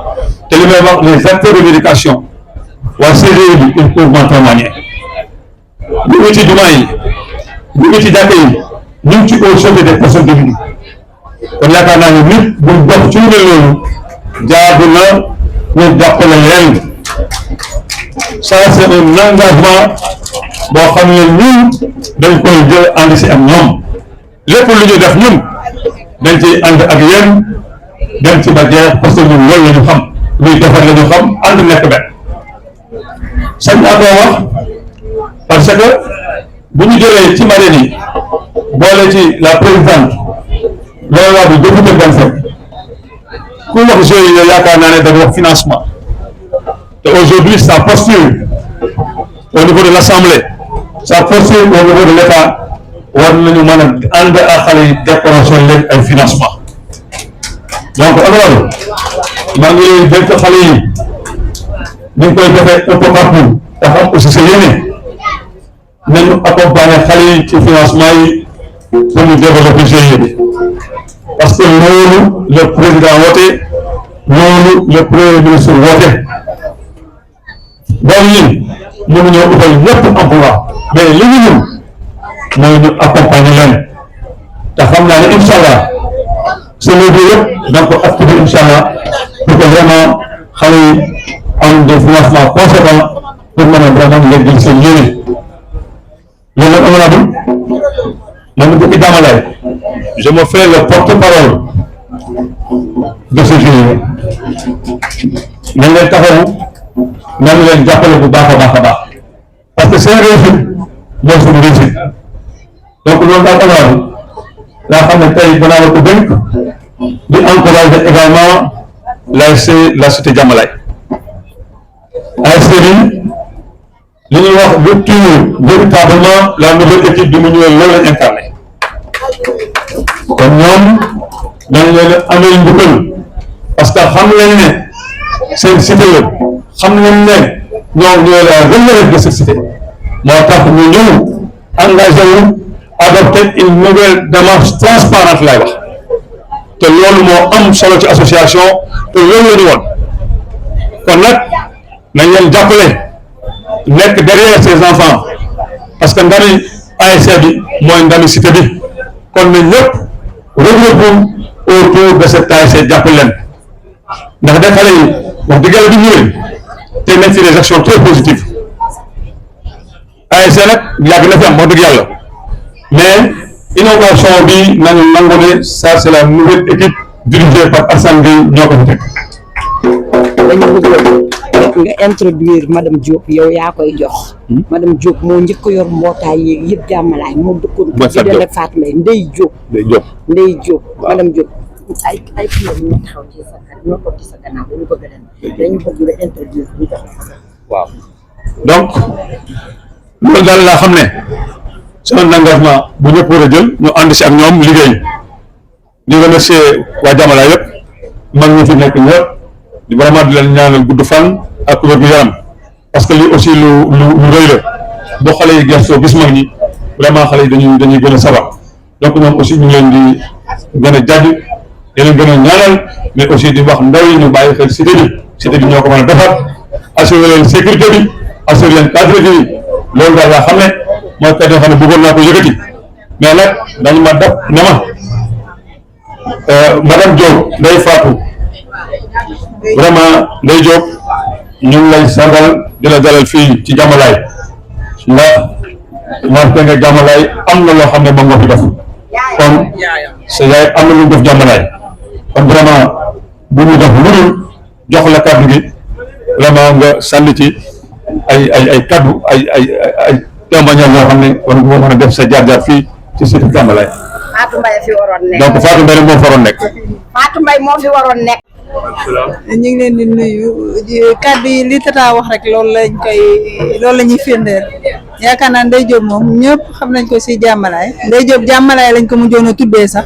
te li may wax les acteurs de l'éducation waa CGE bi ils peuvent m'en témoigner ñu ngi ci jumaa yi ñu ngi ci jàkka yi ñu ngi ci au chevet des personnes démunies kon yaakaar naa ne nit bu dox ci lu mel noonu jaadu na ñu jàppale leen ça c'est un engagement boo xam ne ñun dañ koy jël ànd si ak ñoom lépp lu ñu def ñun dañ ciy ànd ak yéen dem ci ba jeex parce que ñun loolu la ñu xam luy defar la ñu xam ànd nekk benn sañ naa koo wax parce que bu ñu jëlee ci marine yi boole ci la présidente loolu waa bu député Benfek ku wax GIE yaakaar naa ne dafa wax financement te aujourd'hui sa posture au niveau de l'Assemblée sa posture au niveau de l'État war nañu mën a ànd ak xale yi décoration leen ay financement donc alors maa ngi leen dénk xale yi ñu ngi koy defee un peu partout te xam aussi sa yéene nañu accompagner xale yi ci financement yi pour ñu développer GIE bi parce que loolu le président woote loolu le premier ministre woote donc ñun mënuñoo utal ñëpp emploi mais li ñu mun mooy ñu accompagner leen te xam naa ne incha allah semaine bi yëpp da nga ko activé incha allah pour que vraiment xale yi am des financements conséquents pour mën a vraiment léegi seen yéene loolu nag honorable man depuis Diamalaye je me fais le porte-parole de ce GIE nañ leen taxawu nañ leen jàppale bu baax a baax a baax parce que seen réussite mooy suñu réussite donc loolu daal honorable laa xam ne tey danaa la ko dénk di encourager également l'ASC la cité Diamalaye ASC bi li ñuy wax rupture véritablement la nouvelle équipe bi mu ñëwee loolu lañ incarné kon ñoom dañ leen amee njukkal parce que xam nañ ne seen cité la xam nañ ne ñoom ñooy la relève de cette cité moo tax ñu ñëw engagé wu adopter une nouvelle démarche transparente lay wax te loolu moo am solo ci association te loolu la ñu woon kon nag nañ leen jàppale nekk derrière ces enfants parce que ndami ASC bi mooy ndami cité bi kon nañ ñëpp regroupé autour de cette ASC jàppale leen ndax de xale yi wax dëgg yàlla bi ñëwee te nañ ci des actions très positives ASC nag yàgg na fi am wax dëgg yàlla mais innovation bi nañu nangu ne ça c'est la nouvelle équipe dirigée par Assane Gueye ñoo ko fi teg. dañu bëgg nga introduire madame Diop yow yaa koy jox. madame Diop moo njëkk a yor mbootaay yeeg yëpp Diamalaye moo dëkkoon. mooy Fatou Diop Fatou Mbaye Ndeye Diop. Ndeye Diop madame Diop. ay kilo yi ñoo taxaw ci sa ñoo toog ci sa gannaaw dañu bëgg a dem dañu bëgg nga introduire ñu jox waaw donc loolu daal laa xam ne c'est un engagement bu ñëpp war a jël ñu ànd si ak ñoom liggéey di remercier waa Diamalaye yëpp mag ñi fi nekk ñëpp di vraiment di leen ñaanal gudd fan ak wér gu yaram parce que lii aussi lu rëy la boo xale yi gëstoo gis mag ñi vraiment xale yi dañuy gën a sabar donc ñoom aussi ñu ngi leen di gën a jàjj di leen gën a ñaanal mais aussi di wax ndaw yi ñu bàyyi xel cité bi ñoo ko mën a defar assurer leen sécurité bi assurer leen cadre bi loolu daal laa xam ne mooy kat yoo xam ne bëggoon naa ko yëkkati mais nag dañu ma def ne ma madame Diop Ndeye Fatou vraiment Ndeye Diop ñu ngi lay sargal di la dalal fii ci Diamalaye ndax te nga Diamalaye am na loo xam ne moom nga fi def kon sa yaay am na lu ñu def Diamalaye kon vraiment bu ñu def lu dul jox la kaddu gi vraiment nga sànni ci ay kaddu ay témoignage yoo xam ne war nga mën a def sa jaar-jaar fii ci cité Diamalaye. Fatou Mbaye fi waroon nekk donc Fatou Mbaye moo fi waroon nekk. Fatou Mbaye moo fi waroon nekk. ñu ngi leen di nuyu kàddu yi li tata wax rek loolu la ñuy firndeel yaakaar naa Ndeye Diop moom ñëpp xam nañ ko si Diamalaye Ndeye Diop Diamalaye lañ ko mujjoon a tuddee sax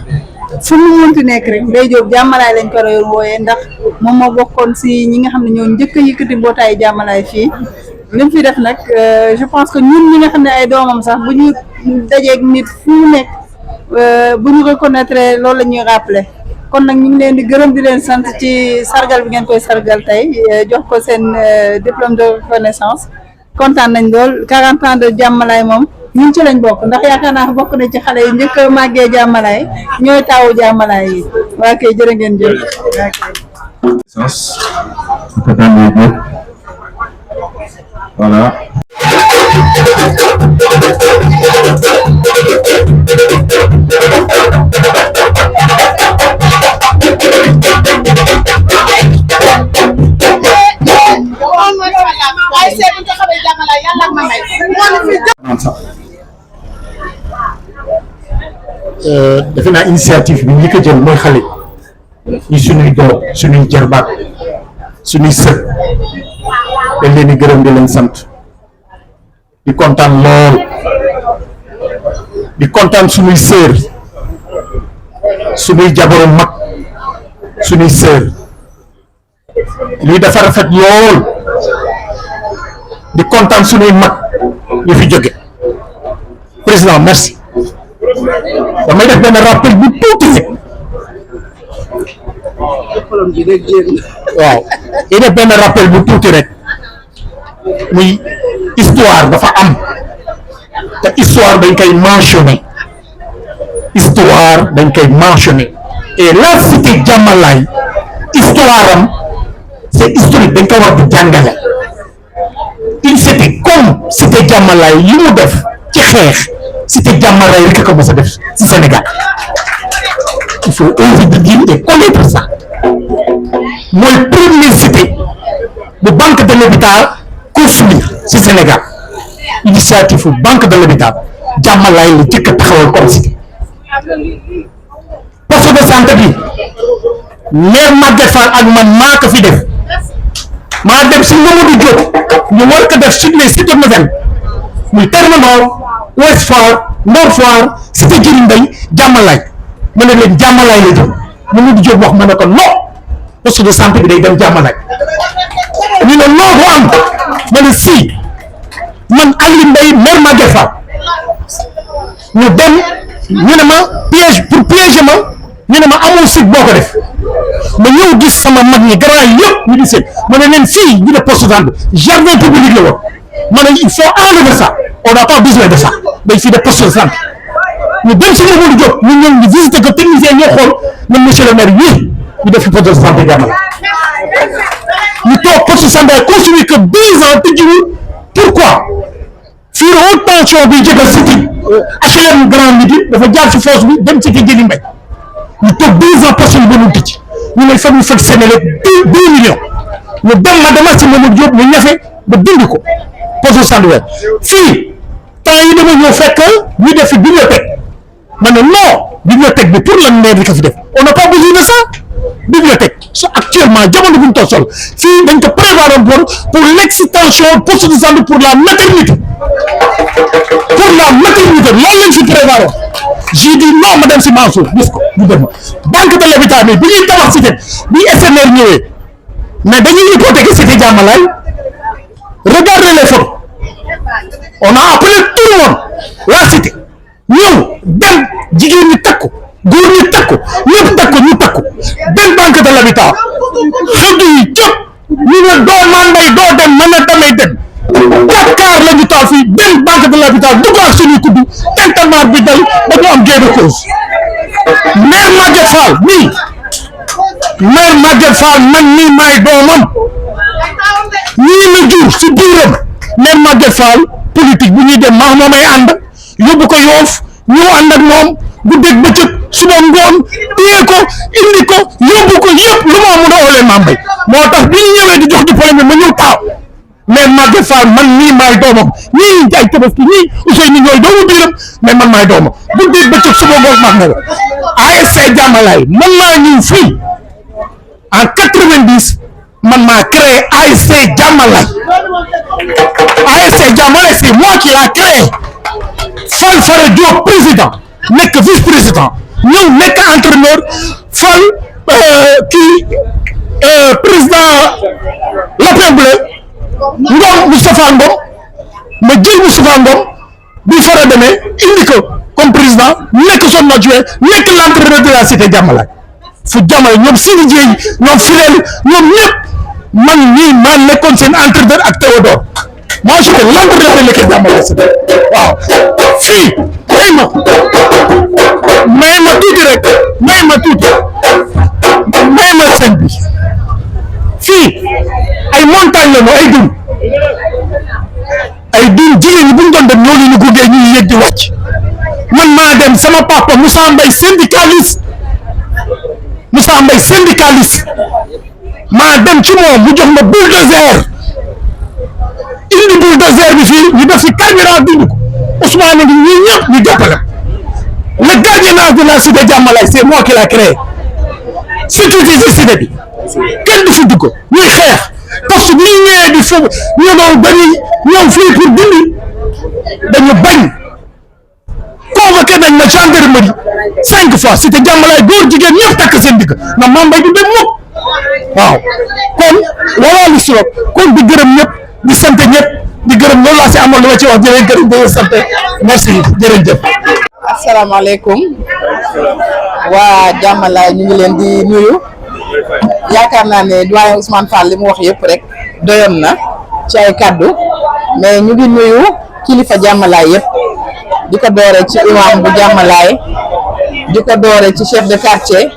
fu mu mënti nekk rek Ndeye Diop Diamalaye lañ ko doon wooyee ndax moom moo bokkoon si ñi nga xam ne ñoo njëkk a yëkkati mbootaayu Diamalaye fii li mu fi def nag je pense que ñun ñi nga xam ne ay doomam sax bu ñu dajeeg nit fu mu nekk bu ñu reconnaître loolu la ñuy rappeler kon nag ñu ngi leen di gërëm di leen sant ci sargal bi ngeen koy sargal tey jox ko seen diplôme de reconnaissance kontaan nañ lool 40 ans de Diamalaye moom ñun ci lañ bokk ndax yaakaar naa bokk na ci xale yi njëkk a màggee Diamalaye ñooy taawu Diamalaye yi waa kay jërë ngeen jëf Voilà. defe naa initiative bi ñi ko jël mooy xale yi suñuy doom suñuy jarbaat suñuy sët dañ leen di gërëm di leen sant di kontaan lool di kontaan suñuy sœur suñuy jabaru mag suñuy sœur lii dafa rafet lool di kontaan suñuy mag ñu fi jóge président merci damay def benn rappel bu tuuti rek waaw yi def benn rappel bu tuuti rek muy histoire dafa am te histoire dañ koy mentionné histoire dañ koy mentionné et la cité Diamalaye histoire am c'est historique dañ ko war di jàngale une cité comme cité Diamalaye yi mu def ci xeex cité Diamalaye rek ko mos a def ci Sénégal il faut oser de dire et connaître ça mooy première cité bu banque de l'habitat construire ci Sénégal initiative banque de l'habitat Diamalaye la jëkk a taxawal comme cité poste de santé bi maire Maguette Fall ak man maa ko fi def maa dem si Mamadou Diop ñu war ko def sur les sites nouvelles muy Terme Nord Ouest Foire Nord Foire cité Djily Mbaye Diamalaye ma ne leen Diamalaye la jëm Mamadou Diop wax ma ne ko non poste de santé bi day dem Diamalaye ñu ne non du am ma ne si man Aliou Mbaye maire Maguette Fall ñu dem ñu ne ma piège pour piéger ma ñu ne ma amul site boo ko def ma ñëw gis sama mag ñi grand yi yëpp ñu di seet ma ne leen fii ñu ne poste de santé jardin public la woon ma ne il faut enlever ça on n'a pas besoin de ça dañ fi def poste de santé ñu dem si Mamadou Diop ñu ñëw ñu visiter ko technicien ñoo xool ne monsieur le maire oui ñu def fi poste de santé Diamalaye ñu toog poste de santé construit que 10 ans tëjjiwul pourquoi fii haute tension bi jóge cité HLM Grand Midi dafa jaar ci fosse bi dem cité Djily Mbaye ñu toog 10 ans poste yi mënul tëj ñu ne fa ñu fekk Sénégal 2 millions ñu dem ma demal si Mamadou Diop ñu ñafe ba dindi ko poste de santé fii temps yi dama ñëw fekk ñu def fi bibliothèque ma ne non bibliothèque bi pour lan maire di ko fi def on n'a pas besoin de ça bibliothèque so actuellement jamono bu ñu toog sol fii dañ ko prévoir pour l'extension poste de santé pour la maternité loolu lañ fi prévoir j'ai dit non ma dem si Mansour gis ko ñu dem banque de l'habitat bi ñuy tabax cité bi SNR ñëwee mais dañuy hypothéquer cité Diamalaye regardez les photos on a appelé tout le monde la cité ñëw dem jigéen ñi takku góor ñi takku ñëpp takku ñu takku dem banque de l'habitat xëdd yi cëpp ñu ne doo manday doo dem mën na damay dem 4 quarts la ñu taal fii dem banque de l'habitat dugg ak suñuy kudd tentamar bi dal ba ñu am gain de cause maire Maguette Fall nii maire Maguette Fall man nii maay doomam ñii la jur si biiram maire Maguette Fall politique bu ñuy dem maa moomay ànd yóbbu ko Yoff ñëw ànd ak moom guddeeg bëccëg suba ngoon téye ko indi ko yóbbu ko yëpp lu ma mun a oolee maa mbay moo tax bi ñu ñëwee di jox diplôme bi ma ñëw taaw mais Maguette Fall man nii maay doomam ñii ay tabaski ñii Ousseynou ñooy doomu biiram mais man maay doomam guddeeg bëccëg suba ngoon maa nga ASC Diamalaye man maa ñëw fii en 90 man maa créé ASC Diamalaye c'est moi qui l'a créé Fall Fara Diop président nekk vice-président ñëw nekk entraîneur Fall kii président Lapin Bleu Ngom Moustapha Ngom ma jël Moustapha Ngom bi Fara demee indi ko comme président nekk son adjoint nekk l'entraîneur de la cité Diamalaye fu Diamalaye ñoom Sidi Dieye ñoom Filel ñoom ñëpp man ñii maa nekkoon seen entraîneur ak Théodore moi je suis l'entraîneur de l'équipe Diamalaye waaw fii may ma tuuti rek may ma sëñ bi fii ay montagne la no ay dun moo leen gunge ñuy yëg di wàcc man maa dem sama papa Moussa Mbaye syndicaliste maa dem ci moom mu jox ma bulldozer indi bulldozer bi fii ñu def fi carburant dund ko Ousmane ngi ñii ñëpp ñu jàppale le gardiennage de la cité Diamalaye c'est moi qui l'a créé sécurité cité bi kenn du fi dugg ñuy xeex parce que bu ñu ñëwee di foofu ñu doon dañuy ñëw fii pour dindi dañu bañ convoqué nañ ma gendarmerie 5 fois cité Diamalaye góor jigéen ñëpp takk seen digg na Mame Mbaye du dem mukk waaw kon loolaa li suro kon di gërëm ñëpp di sant ñëpp di gërëm loolu laa si amoon lu ma ci wax jërëjëf gërëm di sant merci jërëjëf. asalaamaaleykum waa Diamalaye ñu ngi leen di nuyu yaakaar naa ne doyen Ousmane Fall li mu wax yëpp rek doyoon na ci ay kaddu mais ñu ngi nuyu kilifa Diamalaye yëpp di ko doore ci imam bu Diamalaye di ko doore ci chef de quartier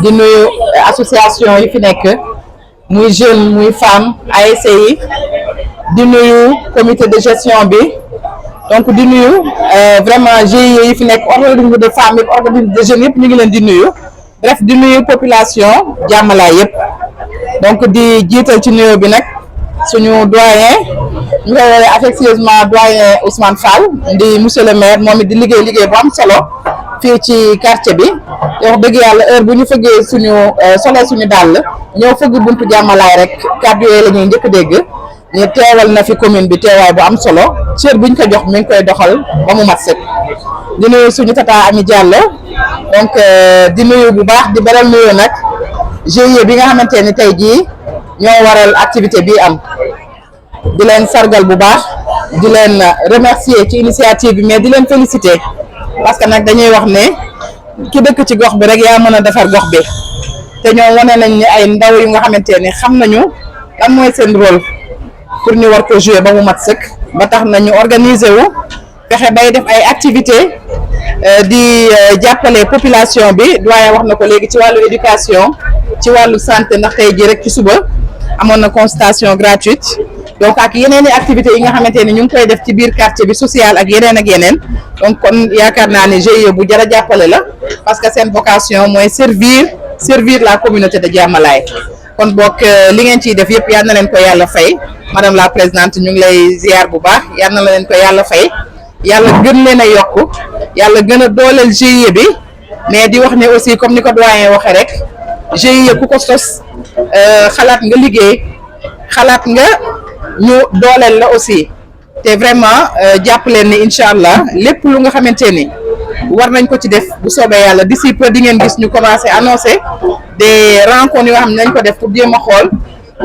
di nuyu association yi fi nekk muy jeune muy femme ASC yi di nuyu comité de gestion bi donc di nuyu vraiment GIE yi fi nekk organisme de femmes yëpp organisme de jeunes yëpp ñu ngi leen di nuyu bref di nuyu population Diamalaye yëpp donc di jiital ci nuyu bi nag suñu doyen ñu koy woowee affectueusement doyen Ousmane Fall di monsieur le maire moom it di liggéey bu am solo fii ci quartier bi wax dëgg yàlla heure bu ñu fëggee suñu solee suñu dàll ñëw fëgg buntu Diamalaye rek kàddu yooyu la ñuy njëkk a dégg ñu teewal na fi commune bi teewaay bu am solo cër buñ ko jox mi ngi koy doxal ba mu mat sëkk di nuyu suñu tata Ami Diallo donc di nuyu bu baax di beral nuyu nag GIE bi nga xamante ni tey jii ñoo waral activité bi am di leen sargal bu baax di leen remercier ci initiative bi mais di leen féliciter parce que nag dañuy wax ne ki dëkk ci gox bi rek yaa mën a defar gox bi te ñoo wane nañ ni ay ndaw yu nga xamante ni xam nañu lan mooy seen rôle pour ñu war ko jouer ba mu mat sëkk ba tax nañu organiser wu fexe bay def ay activité di jàppale population bi doyen wax na ko léegi ci wàllu éducation ci wàllu santé ndax tey jii rek ci suba amoon na consultation gratuite donc ak yeneen i activités yi nga xamante ni ñu ngi koy def ci biir quartier bi social ak yeneen donc kon yaakaar naa ne GIE bu jar a jàppale la parce que seen vocation mooy servir la communauté de Diamalaye kon bokk li ngeen ciy def yëpp yal na leen ko yàlla fay madame la présidente ñu ngi lay ziar bu baax yal na leen ko yàlla fay yàlla gën leen a yokk yàlla gën a dooleel GIE bi mais di wax ne aussi comme ni ko doyen waxee rek GIE ku ko sos xalaat nga liggéey xalaat nga ñu dooleel la aussi te vraiment jàpp leen ni incha allah lépp lu nga xamante ni war nañ ko ci def bu soobee yàlla d'ici peu di ngeen gis ñu commencé annoncer des rencontres yoo xam ne nañ ko def pour jéem a xool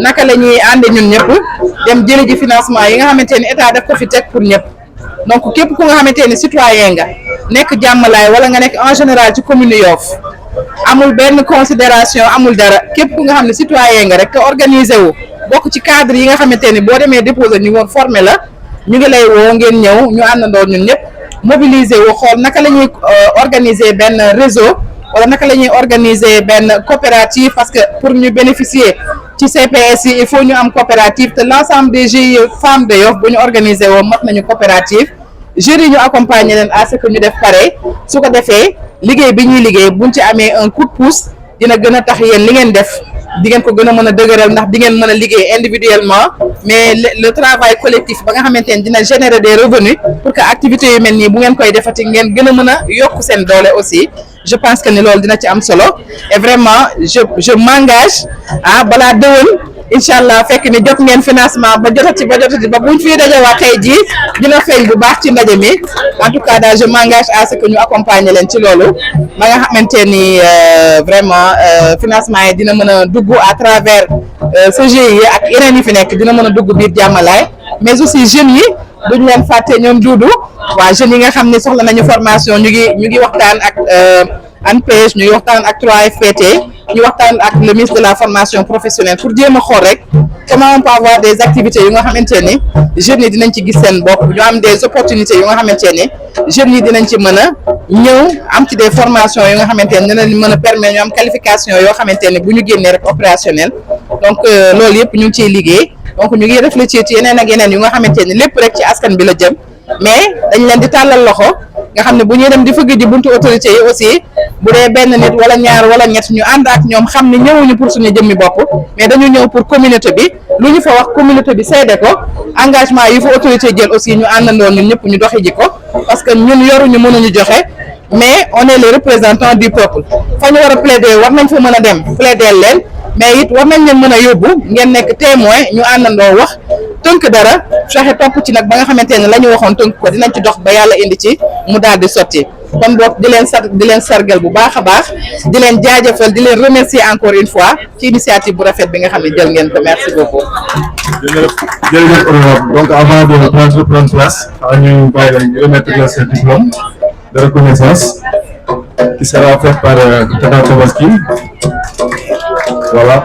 naka la ñuy ànde ñun ñëpp dem jëli ji financement yi nga xamante ni état daf ko fi teg pour ñëpp donc képp ku nga xamante ni citoyen nga nekk Diamalaye wala nga nekk en général ci commune Yoff amul benn considération amul dara képp ku nga xam ne citoyen nga rek te organiser wu bokk ci cadre yi nga xamante ni boo demee déposer ñu woon formé la ñu ngi lay woo ngeen ñëw ñu àndandoo ñun ñëpp mobiliser wu xool naka la ñuy organiser benn réseau wala naka la ñuy organiser benn coopérative parce que pour ñu bénéficier ci CPS yi il faut ñu am coopérative te l'ensemble des GIE femmes de Yoff bu ñu organiser woo mat nañu coopérative jeunes yi ñu accompagner leen à ce que ñu def pare su ko defee liggéey bi ñuy liggéey buñ ci amee un coup de pouce dina gën a tax yéen li ngeen def di ngeen ko gën a mën a dëgëral ndax di ngeen mën a liggéey individuellement mais le travail collectif ba nga xamante ne dina générer des revenus pour que activités yu mel nii bu ngeen koy defati ngeen gën a mën a yokk seen doole aussi je pense que ni loolu dina ci am solo et vraiment je m'engage balaa déwén incha allah fekk ni jot ngeen financement ba jotati ba buñ fii dajawaat tey jii dina feeñ bu baax ci ndaje mi en tout cas daal je m'engage à ce que ñu accompagner leen ci loolu ba nga xamante ni vraiment financement yi dina mën a dugg à travers CGI ak yeneen yi fi nekk dina mën a dugg biir Diamalaye mais aussi jeunes yi duñ leen fàtte ñoom duudu waa jeunes yi nga xam ne soxla nañu formation ñu ngi waxtaan ak ANPEJ ñu ngi waxtaan ak 3FPT ñu waxtaan ak le ministre de la formation professionnelle pour jéem a xool rek comment on peut avoir des activités yu nga xamante ni jeunes yi dinañ ci gis seen bopp ñu am des opportunités yu nga xamante ni jeunes yi dinañ ci mën a ñëw am ci des formations yu nga xamante ni dinañ mën a permettre ñu am qualification yoo xamante ni bu ñu génnee rek opérationnel donc loolu yëpp ñu ngi ciy liggéey donc ñu ngi réfléchir ci yeneen ak yeneen yu nga xamante ni lépp rek ci askan bi la jëm mais dañ leen di tàllal loxo nga xam ne bu ñuy dem di fëgg ji buntu autorité yi aussi bu dee benn nit wala ñaar wala ñett ñu ànd ak ñoom xam ne ñëwuñu pour suñu jëmmi bopp mais dañu ñëw pour communauté bi lu ñu fa wax communauté bi seede ko engagement yi fa autorité jël aussi ñu àndandoo ñun ñëpp ñu doxi ji ko parce que ñun yoruñu mënuñu joxe mais on est les représentants du peuple fa ñu war a plaider war nañ fa mën a dem plaider leen mais it war nañ leen mën a yóbbu ngeen nekk témoin ñu àndandoo wax tënk dara fexe topp ci nag ba nga xamante ne la ñu waxoon tënk ko dinañ ci dox ba yàlla indi ci mu daal di sotti kon boog di leen sargal bu baax a baax di leen jaajëfal di leen remercier encore une fois ci initiative bu rafet bi nga xam ne jël ngeen ko merci beaucoup. jërëjëf donc avant de prendre place ñu bàyyi leen remettre la ce diplôme de reconnaissance qui sera fait par Tata Tabaski. Voilà.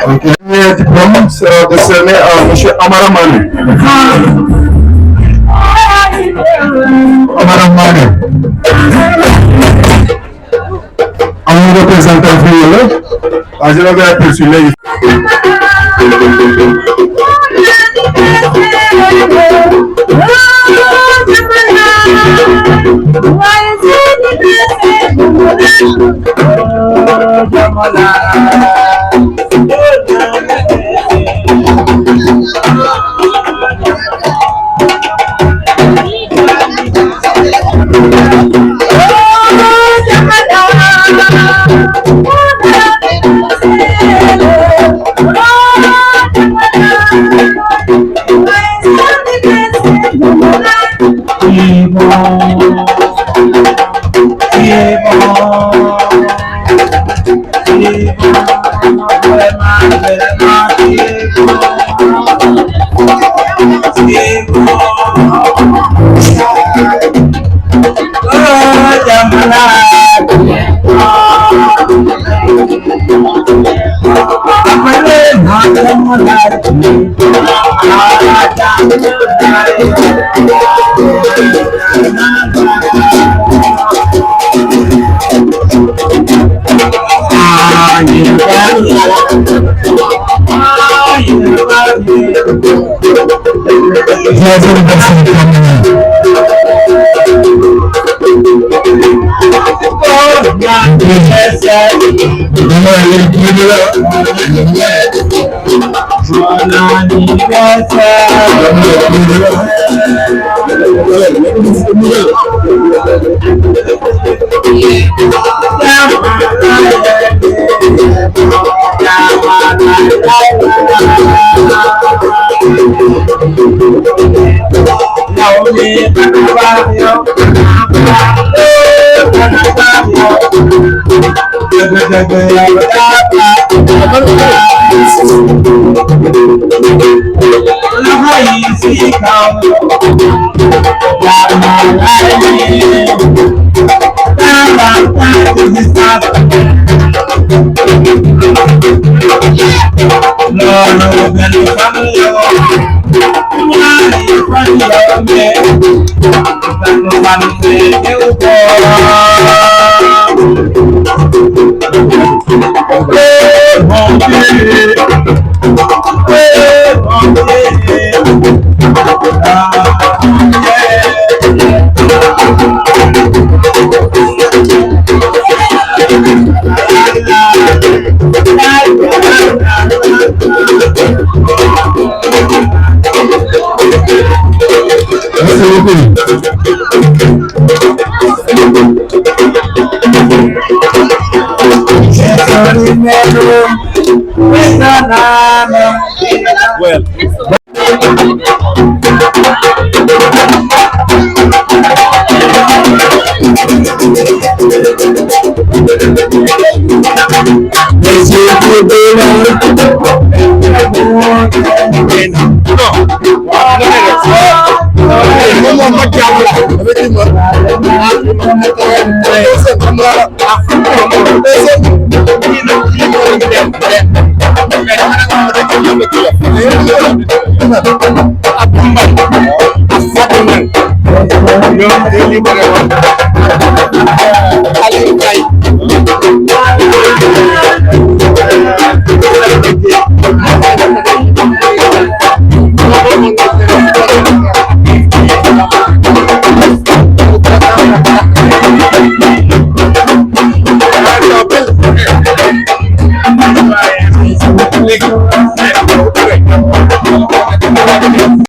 Ok. Le premier diplôme sera décerné à M. Amara Mane. Amara Mane. Un représentant féminin. Je l'avais aperçu là. Well. Ñoom